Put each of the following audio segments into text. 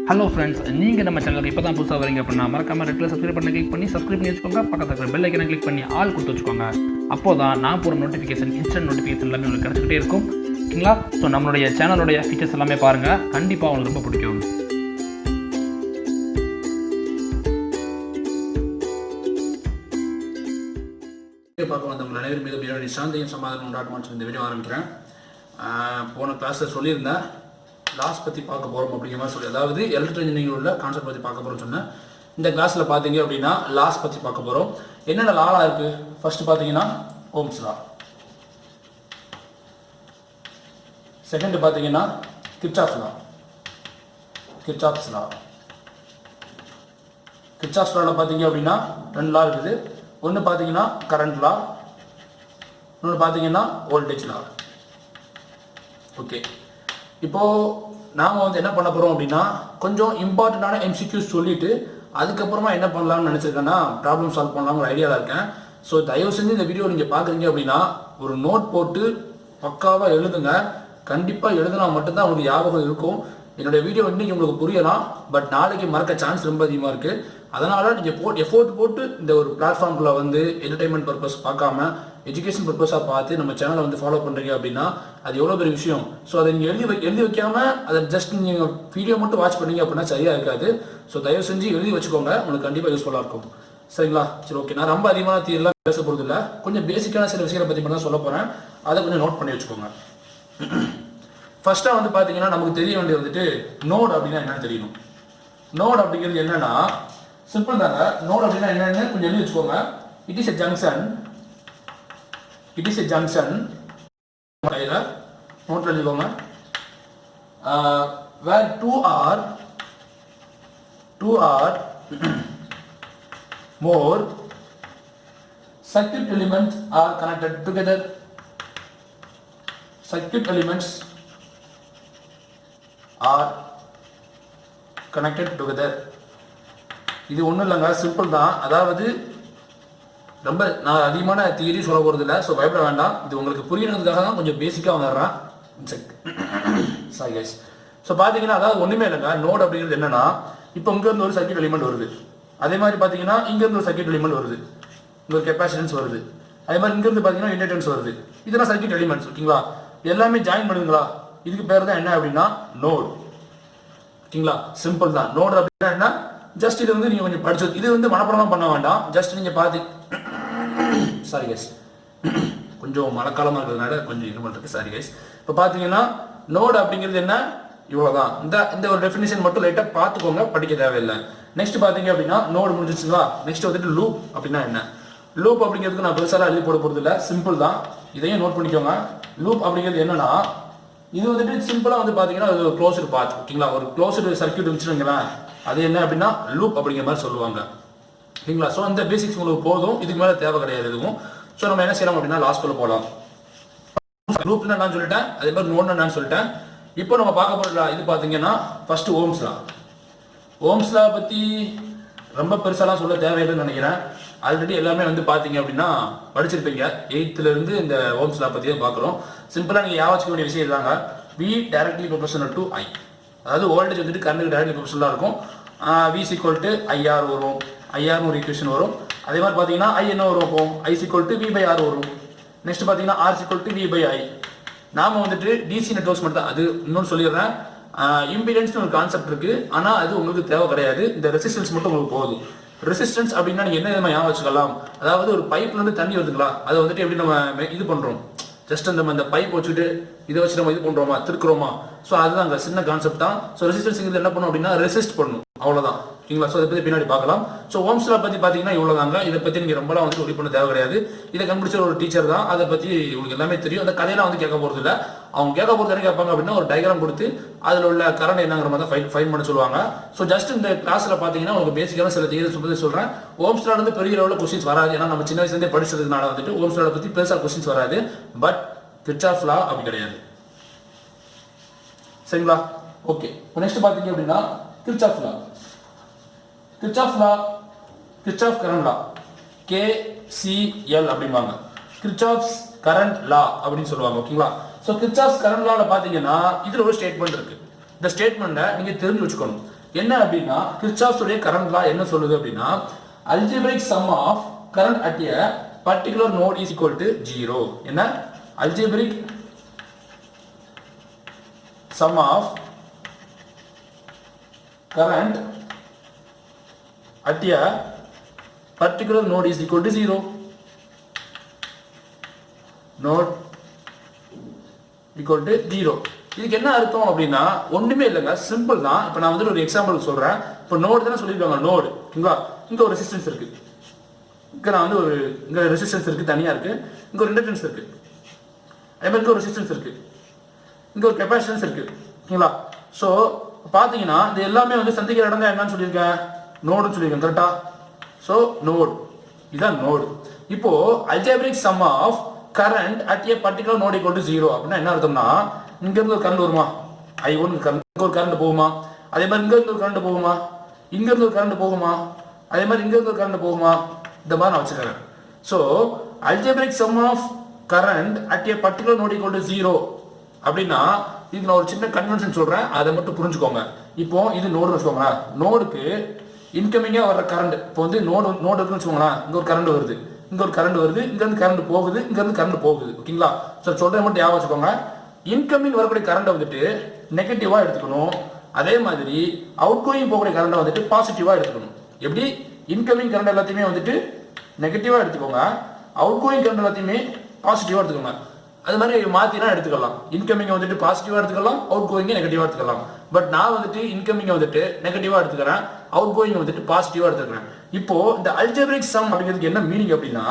Hello friends, நீங்கள் நம்ம சேனலுக்கு இப்போ தான் புதுசாக வரீங்க அப்படின்னா மறக்காமல் ரெட்டில் சப்ஸ்கிரைப் பண்ணி கிளிக் பண்ணி சப்ஸ்கிரைப் பண்ணி வச்சுக்கோங்க. பக்கத்தில் இருக்கிற பெல் ஐக்கனை கிளிக் பண்ணி ஆல் கொடுத்து வச்சுக்கோங்க. அப்போ தான் நான் போகிற நோட்டிஃபிகேஷன், இன்ஸ்டன்ட் நோட்டிஃபிகேஷன் எல்லாமே உங்களுக்கு கிடச்சிக்கிட்டே இருக்கும். ஓகேங்களா? ஸோ நம்மளுடைய சேனலுடைய ஃபீச்சர்ஸ் எல்லாமே பாருங்கள், கண்டிப்பாக உங்களுக்கு ரொம்ப பிடிக்கும். பார்க்க வந்தவங்க அனைவரும் மீது சாந்தியும் சமாதானம் உண்டாட்டமான்னு இந்த வீடியோ ஆரம்பிக்கிறேன். போன கிளாஸில் சொல்லியிருந்தேன் லாஸ் பற்றி பார்க்க போகிறோம் அப்படிங்கிற மாதிரி சொல்லி, அதாவது எலக்ட்ரிக்கல் இன்ஜினியரிங் உள்ள கான்செப்ட் பற்றி பார்க்க போகிறோம்னு சொன்னேன். இந்த கிளாஸில் பார்த்தீங்க அப்படின்னா லாஸ் பற்றி பார்க்க போகிறோம். என்னென்ன லாலாம் இருக்குது? ஃபர்ஸ்ட் பார்த்தீங்கன்னா ஓம்ஸ் லா, செகண்ட் பார்த்தீங்கன்னா கிர்ச்சாஃப்ஸ் லா. கிர்ச்சாஃப்ஸ் லாவில் பார்த்தீங்க அப்படின்னா ரெண்டு லா இருக்குது. ஒன்று பார்த்தீங்கன்னா கரண்ட் லா, இன்னொன்று பார்த்தீங்கன்னா வோல்டேஜ் லா. ஓகே, இப்போது நாம் வந்து என்ன பண்ண போகிறோம் அப்படின்னா கொஞ்சம் இம்பார்ட்டண்ட்டான எம்சிக்யூஸ் சொல்லிவிட்டு அதுக்கப்புறமா என்ன பண்ணலாம்னு நினச்சிருக்கேன்னா ப்ராப்ளம் சால்வ் பண்ணலாம்னு ஒரு ஐடியாவில் இருக்கேன். ஸோ தயவு செஞ்சு இந்த வீடியோ நீங்கள் பார்க்குறீங்க அப்படின்னா ஒரு நோட் போட்டு பக்காவாக எழுதுங்க. கண்டிப்பாக எழுதுனா மட்டும்தான் உங்களுக்கு ஞாபகம் இருக்கும். என்னுடைய வீடியோ இன்றைக்கி உங்களுக்கு புரியலாம், பட் நாளைக்கு மறக்க சான்ஸ் ரொம்ப அதிகமாக இருக்குது. அதனால் நீங்கள் எஃபோர்ட் போட்டு இந்த ஒரு பிளாட்ஃபார்மில் வந்து என்டர்டைன்மெண்ட் பர்பஸ் பார்க்காம எஜுகேஷன் பர்பஸாக பார்த்து நம்ம சேனலை வந்து ஃபாலோ பண்ணுறீங்க அப்படின்னா அது எவ்வளோ பெரிய விஷயம். ஸோ அதை நீங்கள் எழுதி வைக்காமல் அதை ஜஸ்ட் நீங்கள் வீடியோ மட்டும் வாட்ச் பண்ணீங்க அப்படின்னா சரியாக இருக்காது. ஸோ தயவு செஞ்சு எழுதி வச்சுக்கோங்க, உங்களுக்கு கண்டிப்பாக யூஸ்ஃபுல்லாக இருக்கும். சரிங்களா? சரி, ஓகே. நான் ரொம்ப அதிகமான தீரெல்லாம் பேச போகிறது இல்லை, கொஞ்சம் பேசிக்கான சில விஷயங்களை பற்றி மட்டும் தான் சொல்ல போகிறேன். அதை கொஞ்சம் நோட் பண்ணி வச்சுக்கோங்க. ஃபர்ஸ்ட்டாக வந்து பார்த்தீங்கன்னா நமக்கு தெரிய வேண்டியது வந்துட்டு நோட் அப்படின்னா என்னன்னு தெரியணும். நோட் அப்படிங்கிறது என்னன்னா சிம்பிள் தாங்க. நோட் அப்படின்னா என்னன்னு கொஞ்சம் எழுதி வச்சுக்கோங்க. It is a junction. நோட்ல எழுதிக்கோங்க. where two or more circuit elements are connected together. Circuit elements are connected together. இது ஒன்றும் இல்லைங்க, சிம்பிள் தான். அதாவது ரொம்ப நான் அதிகமான தியரி சொல்ல போகிறது இல்லை, ஸோ பயப்பட வேண்டாம். இது உங்களுக்கு புரியணுன்றதுக்காக தான் கொஞ்சம் பேசிக்காக வந்துடுறேன். Sorry guys. ஸோ பார்த்தீங்கன்னா அதாவது ஒன்றுமே இல்லைங்க. நோட் அப்படிங்கிறது என்னன்னா, இப்போ இங்கேருந்து ஒரு சர்க்யூட் எலிமெண்ட் வருது, அதே மாதிரி பார்த்தீங்கன்னா இங்கேருந்து ஒரு சர்க்யூட் எலிமெண்ட் வருது, இங்கே ஒரு கெப்பாசிட்டன்ஸ் வருது, அதே மாதிரி இங்கேருந்து பார்த்தீங்கன்னா இண்டக்டன்ஸ் வருது. இதெல்லாம் சர்க்யூட் எலிமெண்ட்ஸ். ஓகேங்களா? எல்லாமே ஜாயின் பண்ணுங்களா, இதுக்கு பேர் தான் என்ன அப்படின்னா நோட். ஓகேங்களா? சிம்பிள் தான். நோட் அப்படின்னா என்ன, ஜஸ்ட் இது வந்து நீங்கள் கொஞ்சம் படிச்சது, இது வந்து மனப்பாடம் பண்ண வேண்டாம். ஜஸ்ட் நீங்கள் பார்த்து சாரி கைஸ், கொஞ்சம் மழைக்காலமாக இருக்கிறதுனால கொஞ்சம் இது பண்ணுறது, சாரி கைஸ். இப்போ பார்த்தீங்கன்னா நோட் அப்படிங்கிறது என்ன, இவ்வளோதான். இந்த ஒரு டெஃபினிஷன் மட்டும் லைட்டாக பார்த்துக்கோங்க, படிக்க தேவையில்லை. நெக்ஸ்ட் பார்த்தீங்க அப்படின்னா நோட் முடிஞ்சிச்சுங்களா. நெக்ஸ்ட் வந்துட்டு லூப் அப்படின்னா என்ன. லூப் அப்படிங்கிறதுக்கு நான் பெருசாக எழுதி போட போகிறது இல்லை, சிம்பிள் தான். இதையும் நோட் பண்ணிக்கோங்க. லூப் அப்படிங்கிறது என்னன்னா, இது வந்துட்டு சிம்பிளாக வந்து பார்த்தீங்கன்னா அது ஒரு க்ளோஸ்டு பாத். ஓகேங்களா? ஒரு க்ளோஸ்டு சர்க்யூட் வச்சுருங்களேன், அது என்ன அப்படின்னா லூப் அப்படிங்கிற மாதிரி சொல்லுவாங்க. ஓகேங்களா? ஸோ அந்த பேசிக்ஸ் உங்களுக்கு போதும், இதுக்கு மேலே தேவை கிடையாது எதுவும். ஸோ நம்ம என்ன செய்யலாம் அப்படின்னா லாஸ்ட்குள்ள போகலாம். லூப்னா நான் சொல்லிட்டேன், அதே மாதிரி நோட்னா நான் சொல்லிட்டேன். இப்போ நம்ம பார்க்க போகிற இது பார்த்தீங்கன்னா first Ohm's law. Ohm's law பற்றி ரொம்ப பெருசாலாம் சொல்ல தேவையில்லைன்னு நினைக்கிறேன். ஆல்ரெடி எல்லாமே வந்து பார்த்தீங்க அப்படின்னா படிச்சிருப்பீங்க. 8th இந்த ஓம்ஸ் லா பற்றி தான் பார்க்குறோம். சிம்பிளாக நீங்கள் ஞாபகம் வேண்டிய விஷயம் இதாங்க. V directly proportional to I. அதாவது வோல்டேஜ் வந்துட்டு கரண்ட்டுக்கு டைரக்ட்லி ப்ரொபோஷனலாக இருக்கும். V = IR வரும், ஐஆர்னு ஒரு ஈக்குவேஷன் வரும். அதே மாதிரி பார்த்தீங்கன்னா I என்ன வரும், அப்போ I = V/R வரும். நெக்ஸ்ட் பார்த்தீங்கன்னா R = V/I. நாம வந்துட்டு டிசி நெட்வொர்க்ஸ் மட்டும் தான். அது இன்னொன்று சொல்லிடுறேன், இம்பிடன்ஸ்னு ஒரு கான்செப்ட் இருக்குது, ஆனால் அது உங்களுக்கு தேவை கிடையாது. இந்த ரெசிஸ்டன்ஸ் மட்டும் உங்களுக்கு போதும். ரெசிஸ்டன்ஸ் அப்படின்னா நீங்கள் என்ன விதமாக ஞாபகம் வச்சுக்கலாம், அதாவது ஒரு பைப்லேருந்து தண்ணி வருதுங்களா, அதை வந்துட்டு எப்படி நம்ம இது பண்ணுறோம், ஜஸ்ட் அந்த பைப் வச்சுட்டு இதை வச்சு நம்ம இது பண்ணுறோமா, திருக்குறோமா. ஸோ அதுதான் அங்கே சின்ன கான்செப்ட் தான். ஸோ ரெசிஸ்டன்ஸ் என்ன பண்ணும் அப்படின்னா ரெசிஸ்ட் பண்ணும், அவ்வளோதான். ஓகேங்களா? ஸோ அதை பற்றி பின்னாடி பார்க்கலாம். ஸோ ஓம்ஸ் லா பற்றி பார்த்தீங்கன்னா இவ்வளோதாங்க. இதை பற்றி நீங்கள் ரொம்பலாம் வந்து ஒரி பண்ண தேவை கிடையாது. இதை கண்டுபிடிச்ச ஒரு டீச்சர் தான், அதை பற்றி உங்களுக்கு எல்லாமே தெரியும். அந்த கதையெல்லாம் வந்து கேட்க போகிறது இல்லை. அவங்க கேட்க போகிறது என்ன கேட்பாங்க அப்படின்னா ஒரு டயக்ராம் கொடுத்து அதில் உள்ள கரண்ட் என்னங்கிற மாதிரி தான் ஃபைன் பண்ண சொல்லுவாங்க. ஸோ ஜஸ்ட் இந்த கிளாஸில் பார்த்தீங்கன்னா உங்களுக்கு பேசிக்கான சில தியரிஸ் பற்றி சொல்கிறேன். ஓம்ஸ் லா வந்து பெரிய லெவலில் கொஸ்டின்ஸ் வராது, ஏன்னா நம்ம சின்ன வயசுலேருந்தே படிச்சதுனால வந்துட்டு ஓம்ஸ் லா பற்றி பெருசாக கொஸ்டின்ஸ் வராது. பட் கிர்ச்சாஃப் லா அப்படி கிடையாது. சரிங்களா? ஓகே. நெக்ஸ்ட் பார்த்தீங்க அப்படின்னா கிர்ச்சாஃப் லா. கிர்ச்சாஃப் கரண்ட் லா, KCL அப்படிம்பாங்க. கிர்ச்சாஃப்ஸ் கரண்ட் லா அப்படின்னு சொல்லுவாங்க. ஓகேங்களா? ஸோ கிர்ச்சாஃப்ஸ் கரண்ட் லாவில் பார்த்தீங்கன்னா இதில் ஒரு ஸ்டேட்மெண்ட் இருக்கு. இந்த ஸ்டேட்மெண்ட்டை நீங்கள் தெரிஞ்சு வச்சுக்கணும். என்ன அப்படின்னா கிர்ச்சாஃப்ஸ் உடைய கரண்ட் லா என்ன சொல்லுது அப்படின்னா algebraic sum of current at a particular node is equal to 0. என்ன algebraic sum of current at a particular node is equal to 0. node equal to 0. இதுக்கு என்ன அர்த்தம் அப்படின்னா ஒண்ணுமே இல்லைங்க, சிம்பிள் தான். இப்போ நான் வந்து ஒரு எக்ஸாம்பிள் சொல்றேன். இப்போ நோடு தானே சொல்லியிருக்காங்க, நோடு ஓகேங்களா. இங்க ஒரு ரெசிஸ்டன்ஸ் இருக்கு, இங்க நான் வந்து ஒரு இங்க ரெசிஸ்டன்ஸ் இருக்கு தனியா இருக்கு, இங்க ஒரு இண்டக்டன்ஸ் இருக்கு, அதே மாதிரி இங்க ஒரு ரெசிஸ்டன்ஸ் இருக்கு, இங்க ஒரு கெபாசிட்டன்ஸ் இருக்கு ஓகேங்களா. ஸோ பாத்தீங்கன்னா இது எல்லாமே வந்து சந்திக்கிற இடம் தான் என்னன்னு சொல்லியிருக்கேன், நோடுன்னு சொல்லியிருக்கேன் கரெக்டா. ஸோ நோடு, இதுதான் நோடு. இப்போ algebraic sum of current at a particular node equal to 0 அப்படின்னா என்ன அர்த்தம்னா இங்க இருந்து ஒரு கரண்ட் வருமா, I1 கரண்ட், ஒரு கரண்ட் போகுமா, அதே மாதிரி இங்க இருந்து ஒரு கரண்ட் போகுமா, இங்க இருந்து ஒரு கரண்ட் போகுமா, அதே மாதிரி இங்க இருந்து ஒரு கரண்ட் போகுமா, இந்த மாதிரி நான் வச்சுக்கிறேன். So algebraic sum of current at a particular node equal to 0 அப்படின்னா இதுக்கு நான் ஒரு சின்ன கன்வென்ஷன் சொல்றேன், அதை மட்டும் புரிஞ்சுக்கோங்க. இப்போ இது நோடு வச்சுக்கோங்களேன், நோடுக்கு இன்கமிங்கா வர்ற கரண்ட், இப்போ வந்து நோடு இருக்குன்னு வச்சுக்கோங்களேன், இங்க ஒரு கரண்ட் வருது, இங்க ஒரு கரண்ட் வருது, இங்க இருந்து கரண்ட் போகுது, இங்க இருந்து கரண்ட் போகுது ஓகேங்களா. ஸோ சொல்றதை மட்டும் ஞாபகம் வச்சுக்கோங்க. இன்கமிங் வரக்கூடிய கரண்ட் வந்துட்டு நெகட்டிவா எடுத்துக்கணும், அதே மாதிரி அவுட் கோயிங் போகக்கூடிய கரண்ட் வந்துட்டு பாசிட்டிவா எடுத்துக்கணும். எப்படி இன்கமிங் கரண்ட் எல்லாத்தையுமே வந்துட்டு நெகட்டிவா எடுத்துக்கோங்க, அவுட் கோயிங் கரண்ட் எல்லாத்தையுமே பாசிட்டிவா எடுத்துக்கோங்க. அது மாதிரி மாத்தினா எடுத்துக்கலாம், இன்கமிங் வந்துட்டு பாசிட்டிவா எடுத்துக்கலாம், அவுட் கோயிங் நெகட்டிவா எடுத்துக்கலாம். பட் நான் வந்துட்டு இன்கமிங் வந்துட்டு நெகட்டிவா எடுத்துக்கிறேன், அவுட் கோயிங் வந்துட்டு பாசிட்டிவா எடுத்துக்கிறேன். இப்போ இந்த அல்ஜெப்ரிக் சம் அப்படிங்கிறதுக்கு என்ன மீனிங் அப்படின்னா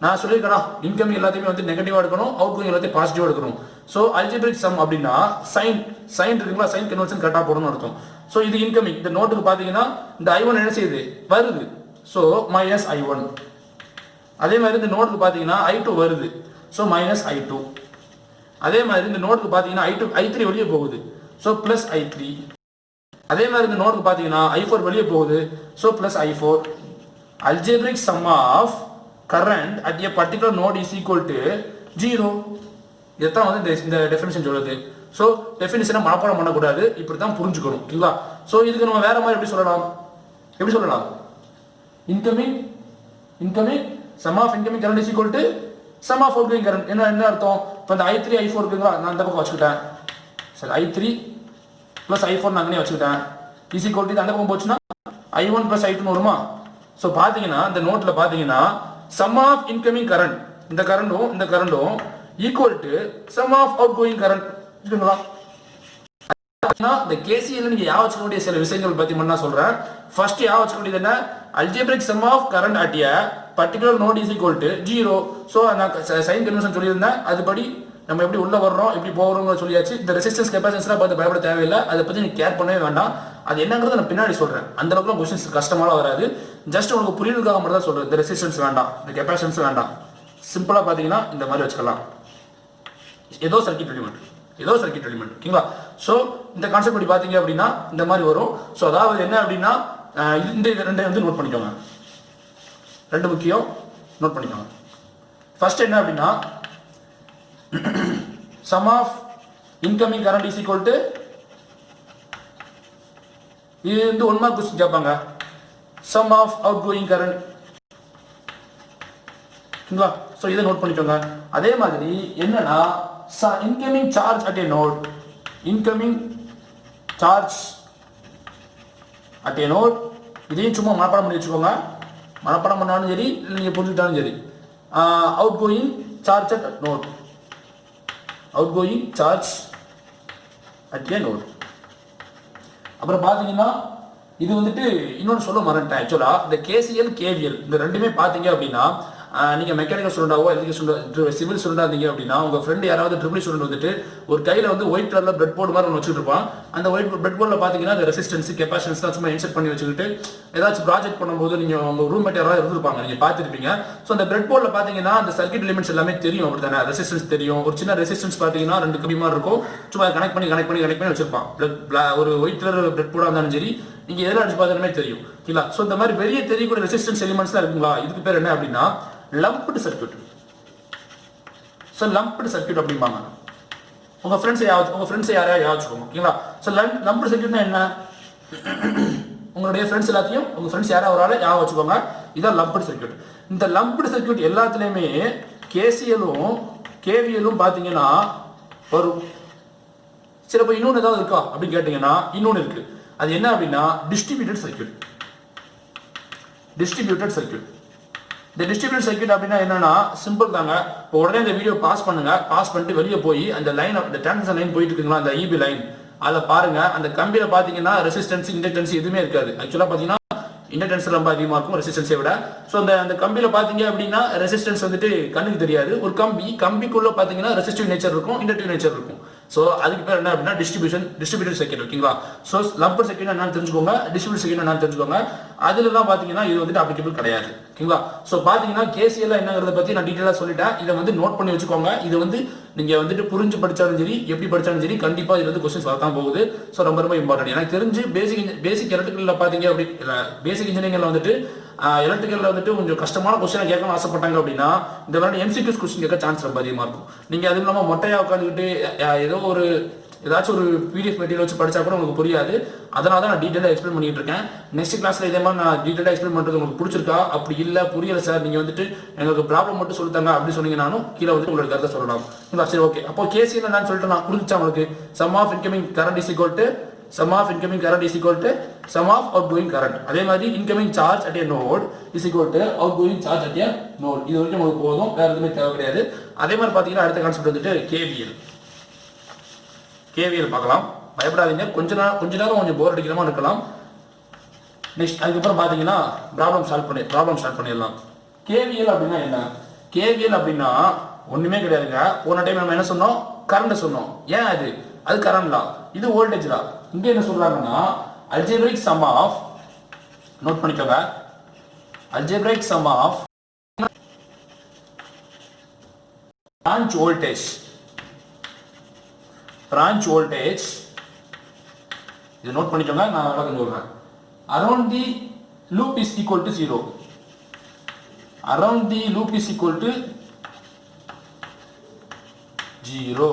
நான் சொல்லியிருக்கேன், இன்கமிங் எல்லாத்தையுமே வந்து நெகட்டிவா எடுக்கணும், அவுட் கோயிங் எல்லாத்தையும் பாசிட்டிவா எடுக்கணும். ஸோ அல்ஜெப்ரிக் சம் அப்படின்னா சைன் இருக்குங்களா, சைன் கன்வென்ஷன் கரெக்டாக போடணும்னு அர்த்தம். ஸோ இது இன்கமிங், இந்த நோட்டுக்கு பார்த்தீங்கன்னா இந்த I1 என்ன செய்யுது வருது, ஸோ மைனஸ் I1. அதே மாதிரி இந்த நோட்டுக்கு பார்த்தீங்கன்னா I2 வருது, ஸோ மைனஸ் I2. அதே மாதிரி இந்த நோட்டுக்கு பார்த்தீங்கன்னா I3 வெளியே போகுது, ஸோ பிளஸ் I3. அதே மாதிரி இந்த நோட்டுக்கு பார்த்தீங்கன்னா I4 வெளியே போகுது, so plus I4. algebraic sum of current at a particular node is equal to 0. இதுதான் வந்து இந்த டெஃபினிஷன் சொல்லுது. ஸோ டெஃபினிஷனை மனப்பாடம் பண்ணக்கூடாது, இப்படி தான் புரிஞ்சுக்கணும் ஓகேங்களா. ஸோ இதுக்கு நம்ம வேற மாதிரி எப்படி சொல்லலாம், incoming sum of incoming current is equal to sum of outgoing current. என்ன அர்த்தம், இப்போ இந்த I3 I4 இருக்குங்களா, நான் இந்த பக்கம் வச்சுக்கிட்டேன், சரி I3 plus I4 நான் அங்கேயே வச்சுக்கிட்டேன், is equal to அந்த பக்கம் போச்சுன்னா I1 plus I2 வருமா. ஸோ பார்த்தீங்கன்னா இந்த நோட்டில் பார்த்தீங்கன்னா sum of incoming current, இந்த கரண்டும் equal to sum of outgoing current இருக்குங்களா. இந்த கேசிஎல் நீங்க யா வச்சுக்க வேண்டிய சில விஷயங்கள் பத்தி மட்டும் நான் சொல்றேன். ஃபர்ஸ்ட் யா வச்சுக்க வேண்டியது என்ன, algebraic sum of current at a particular node is equal to 0. So நான் சைன் கன்வென்ஷன் சொல்லியிருந்தேன், அதுபடி நம்ம எப்படி உள்ள வர்றோம் எப்படி போகிறோம் சொல்லியாச்சு. இந்த ரெசிஸ்டன்ஸ் கெபாசிட்டன்ஸ்லாம் பார்த்து பயப்பட தேவையில்லை, அதை பத்தி நீங்க கேர் பண்ணவே வேண்டாம். அது என்னங்கிறத நான் பின்னாடி சொல்றேன், அந்த அளவுக்கு கொஸ்டின்ஸ் கஷ்டமாலாம் வராது. ஜஸ்ட் உங்களுக்கு புரியுறதுக்காக மட்டும் தான் சொல்றேன். இந்த ரெசிஸ்டன்ஸ் வேண்டாம், இந்த கெபாசிட்டன்ஸ் வேண்டாம், சிம்பிளா பாத்தீங்கன்னா இந்த மாதிரி வச்சுக்கலாம், ஏதோ சர்க்யூட் எலிமெண்ட் ஓகேங்களா. ஸோ இந்த கான்செப்ட் படி பார்த்தீங்க அப்படின்னா இந்த மாதிரி வரும். ஸோ அதாவது என்ன அப்படின்னா இந்த ரெண்டை வந்து நோட் பண்ணிக்கோங்க, ரெண்டு முக்கியம் நோட் பண்ணிக்கோங்க. ஃபர்ஸ்ட் என்ன அப்படின்னா sum of incoming current is equal to, இது வந்து 1 மார்க் கொஸ்டின் கேட்பாங்க, sum of outgoing current ஓகேங்களா. ஸோ இதை நோட் பண்ணிக்கோங்க. அதே மாதிரி என்னன்னா incoming charge at a node, இதையும் சும்மா மனப்பாடம் பண்ணி வச்சுக்கோங்க, மனப்பாடம் பண்ணாலும் சரி இல்லை நீங்கள் புரிஞ்சுட்டாலும் சரி. Outgoing charge at node, அப்புறம் பார்த்தீங்கன்னா இது வந்துட்டு இன்னொன்று சொல்ல மறந்துட்டேன். ஆக்சுவலாக இந்த கேசிஎல் கேவிஎல் இந்த ரெண்டுமே பார்த்தீங்க அப்படின்னா நீங்கள் மெக்கானிக்கல் ஸ்டூடெண்டாவோ எலக்ட்ரிக்கல் ஸ்டூடெண்ட் சிவில் ஸ்டூடெண்டாக இருந்தீங்க அப்படின்னா உங்கள் ஃப்ரெண்டு யாராவது ட்ரிபிள் ஸ்டூடெண்ட் வந்துட்டு ஒரு கையில் வந்து ஒயிட் கலரில் பிரெட் போர்டு மாதிரி ஒன்று வச்சுட்டு இருப்பான். அந்த ஒயிட் பிரெட் போர்டில் பார்த்தீங்கன்னா அந்த ரெசிஸ்டன்ஸ் கெப்பாசிட்டன்ஸ்லாம் சும்மா இன்செர்ட் பண்ணி வச்சுக்கிட்டு ஏதாச்சும் ப்ராஜெக்ட் பண்ணும்போது நீங்கள் உங்கள் ரூம்மேட் யாராவது இருந்திருப்பாங்க, நீங்கள் பார்த்துருப்பீங்க. ஸோ அந்த பிரெட் போர்டில் பார்த்தீங்கன்னா அந்த சர்க்யூட் எலிமெண்ட்ஸ் எல்லாமே தெரியும், அப்படி தானே ரெசிஸ்டன்ஸ் தெரியும். ஒரு சின்ன ரெசிஸ்டன்ஸ் பார்த்தீங்கன்னா 2 கம்பி மாதிரி இருக்கும், சும்மா கனெக்ட் பண்ணி வச்சிருப்பான். ஒரு ஒயிட் கலர் பிரெட் போர்டாக இருந்தாலும் சரி நீங்கள் எதில் அடிச்சு பார்த்தாலுமே தெரியும் ஓகேங்களா. ஸோ இந்த மாதிரி வெளியே தெரியக்கூடிய ரெசிஸ்டன்ஸ் எலிமெண்ட்ஸ்லாம் இருக்குங்களா, இதுக்கு பேர் என்ன அப்படின்னா லம்ப்டு சர்க்யூட். ஸோ லம்ப்டு சர்க்யூட் அப்படிம்பாங்க. உங்க ஃப்ரெண்ட்ஸ் யாராவது வச்சுக்கோங்க ஓகேங்களா. ஸோ லம்ப்டு சர்க்யூட்னா என்ன, உங்களுடைய ஃப்ரெண்ட்ஸ் எல்லாத்தையும் உங்கள் ஃப்ரெண்ட்ஸ் யாராவது ஒரு ஆள் ஞாபகம் வச்சுக்கோங்க. இதான் லம்ப்டு சர்க்யூட். இந்த லம்ப்டு சர்க்யூட் எல்லாத்துலேயுமே கேசிஎலும் கேவிஎலும் பார்த்தீங்கன்னா வரும். சரி, இப்போ இன்னொன்று ஏதாவது இருக்கா அப்படின்னு கேட்டிங்கன்னா இன்னொன்று இருக்குது. அது என்ன அப்படின்னா டிஸ்ட்ரிபியூட்டட் சர்க்யூட். Distributed circuit. இந்த டிஸ்ட்ரிபியூட்டட் சர்க்யூட் அப்படின்னா என்னன்னா சிம்பிள் தாங்க. இப்போ உடனே இந்த வீடியோ பாஸ் பண்ணுங்க. பாஸ் பண்ணிட்டு வெளியே போய் அந்த லைன், அந்த டிரான்ஸ்மிஷன் லைன் போயிட்டு இருக்குங்களா, அந்த இபி லைன், அதை பாருங்க. அந்த கம்பியில பாத்தீங்கன்னா ரெசிஸ்டன்ஸ், இண்டக்டன்ஸ் எதுவுமே இருக்காது. ஆக்சுவலா பாத்தீங்கன்னா இண்டக்டன்ஸ் ரொம்ப அதிகமா இருக்கும் ரெசிஸ்டன்ஸை விட. ஸோ அந்த கம்பியில பாத்தீங்க அப்படின்னா ரெசிஸ்டன்ஸ் வந்துட்டு கண்ணுக்கு தெரியாது. ஒரு கம்பிக்குள்ள பாத்தீங்கன்னா ரெசிஸ்டிவ் நேச்சர் இருக்கும், இண்டக்டிவ் நேச்சர் இருக்கும். ஸோ அதுக்கு பேர் என்ன அப்படின்னா டிஸ்ட்ரிபியூட்டட் சர்க்யூட். ஓகேங்களா? ஸோ லம்பர் சர்க்யூட் என்னன்னு தெரிஞ்சுக்கோங்க, டிஸ்ட்ரிபியூட்டட் சர்க்யூட் என்னன்னு தெரிஞ்சுக்கோங்க. அதுலலாம் பாத்தீங்கன்னா இது வந்துட்டு அப்ளிகபிள் கிடையாது. ஓகேங்களா? ஸோ பாத்தீங்கன்னா கேசிஎல் என்னங்கிறத பத்தி நான் டீட்டெயிலாக சொல்லிட்டேன். இதை வந்து நோட் பண்ணி வச்சுக்கோங்க. இது வந்து நீங்க வந்துட்டு புரிஞ்சு படிச்சாலும் சரி, எப்படி படிச்சாலும் சரி, கண்டிப்பா இது வந்து கொஸ்டின்ஸ் வரதான் போகுது. ஸோ ரொம்ப இம்பார்ட்டன்ட். எனக்கு தெரிஞ்சு பேசிக் எலக்ட்ரிக்கல்ல பாத்தீங்க அப்படி பேசிக் இன்ஜினியரிங்ல வந்துட்டு எலக்ட்ரிக்கல்ல வந்துட்டு கொஞ்சம் கஷ்டமான கொஸ்டினை கேட்கணும்னு ஆசைப்பட்டாங்க அப்படின்னா இந்த மாதிரி எம்சிக்யூஸ் கொஸ்டின் கேட்க சான்ஸ் ரொம்ப அதிகமா இருக்கும். நீங்க அதுவும் இல்லாமல் மொட்டையா உட்காந்துக்கிட்டு ஏதாச்சும் ஒரு பிடிஎஃப் மெட்டீரியல் வச்சு படிச்சா கூட உங்களுக்கு புரியாது. அதனால தான் நான் டீட்டெயிலாக எக்ஸ்பிளைன் பண்ணிட்டு இருக்கேன். நெக்ஸ்ட் கிளாஸ்ல இதே மாதிரி நான் டீட்டெயிலாக எக்ஸ்பிளைன் பண்ணுறது உங்களுக்கு பிடிச்சிருக்கா? அப்படி இல்லை புரியல சார், நீங்க வந்துட்டு எங்களுக்கு ப்ராப்ளம் மட்டும் சொல்லித்தாங்க அப்படி சொன்னீங்கன்னாலும் கீழே வந்து உங்களோட கருத்தை சொல்லலாம். சரி, ஓகே. அப்போ கேசிஎல் என்னன்னு சொல்லிட்டு நான் புரிஞ்சா உங்களுக்கு sum of incoming current is equal to sum of incoming current is equal to sum of outgoing current. அதே மாதிரி incoming charge at a node is equal to outgoing charge at a node. இது வரைக்கும் உங்களுக்கு போதும், வேற எதுவுமே தேவை கிடையாது. அதே மாதிரி பார்த்தீங்கன்னா அடுத்த கான்செப்ட் வந்துட்டு கேவிஎல் பார்க்கலாம். பயப்படாதீங்க, கொஞ்ச நேரம் கொஞ்சம் போர் அடிக்கிற மாதிரி இருக்கலாம். நெக்ஸ்ட் அதுக்கப்புறம் பார்த்தீங்கன்னா ப்ராப்ளம் ஸ்டார்ட் பண்ணிடலாம். கேவிஎல் அப்படின்னா என்ன? கேவிஎல் அப்படின்னா ஒண்ணுமே கிடையாதுங்க. போன டைம் நம்ம என்ன சொன்னோம்? கரண்ட் சொன்னோம். ஏன் அது கரண்ட் லா, இது வோல்டேஜ் லா. இங்க என்ன சொல்றாங்கன்னா அல்ஜிப்ரிக் சம் ஆஃப், நோட் பண்ணிக்கோங்க, algebraic sum of branch voltage, இது நோட் பண்ணிக்கோங்க, நான் விளக்கம் சொல்றேன். Around the loop is equal to 0. Around the loop is equal to 0.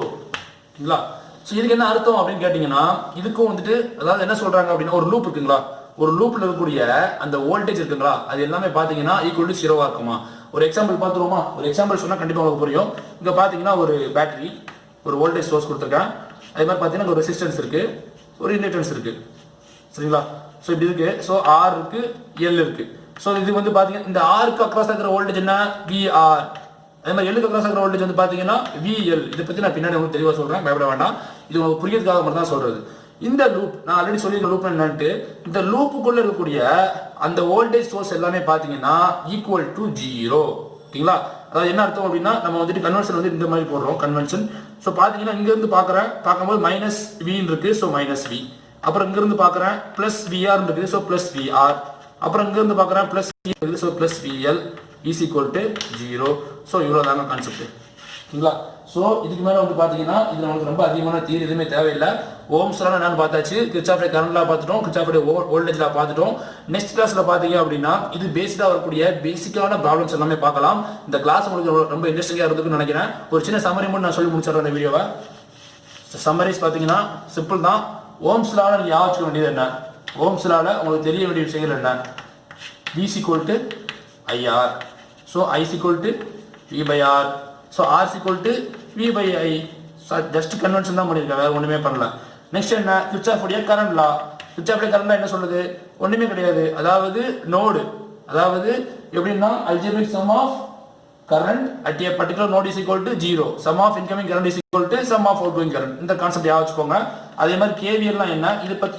ஓகேங்களா? ஸோ இதுக்கு என்ன அர்த்தம் அப்படின்னு கேட்டீங்கன்னா இதுக்கும் வந்துட்டு அதாவது என்ன சொல்றாங்க அப்படின்னா ஒரு லூப் இருக்குங்களா, ஒரு லூப்ல இருக்கக்கூடிய அந்த வோல்டேஜ் இருக்குங்களா, அது எல்லாமே பாத்தீங்கன்னா ஈக்குவல் டு 0வா இருக்குமா. ஒரு எக்ஸாம்பிள் பார்த்துருவோமா? ஒரு எக்ஸாம்பிள் சொன்னா கண்டிப்பா உங்களுக்கு புரியும். இங்க பாத்தீங்கன்னா ஒரு பேட்டரி, ஒரு வோல்டேஜ் சோர்ஸ் கொடுத்துருக்கேன். அதே மாதிரி பார்த்தீங்கன்னா ஒரு ரெசிஸ்டன்ஸ் இருக்கு, ஒரு இண்டக்டன்ஸ் இருக்கு. சரிங்களா? ஸோ இப்படி இருக்கு. ஸோ ஆர் இருக்கு, எல் இருக்கு. ஸோ இது வந்து பார்த்தீங்கன்னா இந்த ஆருக்கு அக்ராஸ் இருக்கிற வோல்டேஜ் என்ன? விஆர். அதே மாதிரி எல்லுக்கு அக்ராஸ் இருக்கிற வோல்டேஜ் வந்து பார்த்தீங்கன்னா விஎல். இதை பற்றி நான் பின்னாடி உங்களுக்கு தெளிவாக சொல்கிறேன், பயப்பட வேண்டாம். இது உங்களுக்கு புரியறதுக்காக மட்டும் தான் சொல்றது. இந்த லூப் நான் ஆல்ரெடி சொல்லியிருக்க லூப் என்னன்ட்டு, இந்த லூப்புக்குள்ள இருக்கக்கூடிய அந்த வோல்டேஜ் சோர்ஸ் எல்லாமே பார்த்தீங்கன்னா ஈக்குவல் டு 0. ஓகேங்களா? அதாவது என்ன அர்த்தம் அப்படின்னா நம்ம வந்துட்டு கன்வென்ஷன் வந்து இந்த மாதிரி போடுறோம் கன்வென்ஷன். ஸோ பார்த்தீங்கன்னா இங்கேருந்து பார்க்கும்போது மைனஸ் வின்னு இருக்கு, ஸோ மைனஸ் வி. அப்புறம் இங்கிருந்து பார்க்குறேன் பிளஸ் விஆர் இருக்குது, ஸோ பிளஸ் விஆர். அப்புறம் இங்கிருந்து பார்க்குறேன் பிளஸ் வி இருக்குது, so plus VL is equal to 0. So இவ்வளோ தாங்க கான்செப்ட். ஓகேங்களா? ஸோ இதுக்கு மேலே வந்து பார்த்தீங்கன்னா இது நமக்கு ரொம்ப அதிகமான தீர்வு எதுவுமே தேவையில்லை. ஓம்ஸ் லா என்னன்னு பார்த்தாச்சு, கிர்ச்சாஃப் கரண்ட் லா பார்த்துட்டோம், கிர்ச்சாஃப் வோல்டேஜ் லா பார்த்துட்டோம். நெக்ஸ்ட் கிளாஸ்ல பார்த்தீங்க அப்படின்னா இது பேசிக்காக வரக்கூடிய பேசிக்கான ப்ராப்ளம்ஸ் எல்லாமே பார்க்கலாம். இந்த கிளாஸ் உங்களுக்கு ரொம்ப இன்ட்ரெஸ்டிங்காக இருந்திருக்குன்னு நினைக்கிறேன். ஒரு சின்ன சம்மரி மட்டும் நான் சொல்லி முடிச்சிடுறேன் இந்த வீடியோவை. சம்மரிஸ் பார்த்தீங்கன்னா சிம்பிள் தான். ஓம்ஸ் லால நீங்கள் ஞாபகம் வேண்டியது என்ன? ஓம்ஸ் லால உங்களுக்கு தெரிய வேண்டிய விஷயங்கள் என்ன? V equal to IR. So I equal to V by R. So R equal to V by I. Just convention தான் பண்ணியிருக்காங்க, வேற ஒன்றுமே பண்ணல. நெக்ஸ்ட் என்ன? கிர்ச்சாஃப் உடைய கரண்ட் லா. கிர்ச்சாஃப் உடைய கரண்ட் லா என்ன சொல்லுது? ஒன்றுமே கிடையாது. அதாவது நோடு, அதாவது எப்படின்னா algebraic sum of current at a particular node is equal to 0. Sum of incoming current is equal to sum of outgoing current. இந்த கான்செப்ட் ஞாபகம் வச்சுக்கோங்க. அதே மாதிரி KVL லாம் என்ன?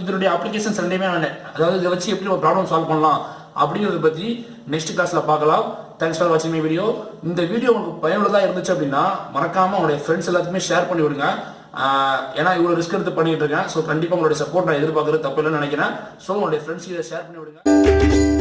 இதனுடைய அப்ளிகேஷன்ஸ் ரெண்டுமே அதாவது இதை வச்சு எப்படி ஒரு ப்ராப்ளம் சால்வ் பண்ணலாம் அப்படிங்கிறத பற்றி நெக்ஸ்ட் கிளாஸ்ல பார்க்கலாம். தேங்க்ஸ் ஃபார் வாட்சிங் மை வீடியோ. இந்த வீடியோ உங்களுக்கு பயனுள்ளதாக இருந்துச்சு அப்படின்னா மறக்காம உங்களுடைய ஃப்ரெண்ட்ஸ் எல்லாத்துக்குமே ஷேர் பண்ணி விடுங்க. ஏன்னா இவ்வளோ ரிஸ்க் எடுத்து பண்ணிட்டு இருக்கேன். ஸோ கண்டிப்பாக உங்களுடைய சப்போர்ட் நான் எதிர்பார்க்கறது தப்பு இல்லைன்னு நினைக்கிறேன். ஸோ உங்களுடைய ஃப்ரெண்ட்ஸ் இதை ஷேர் பண்ணி விடுங்க.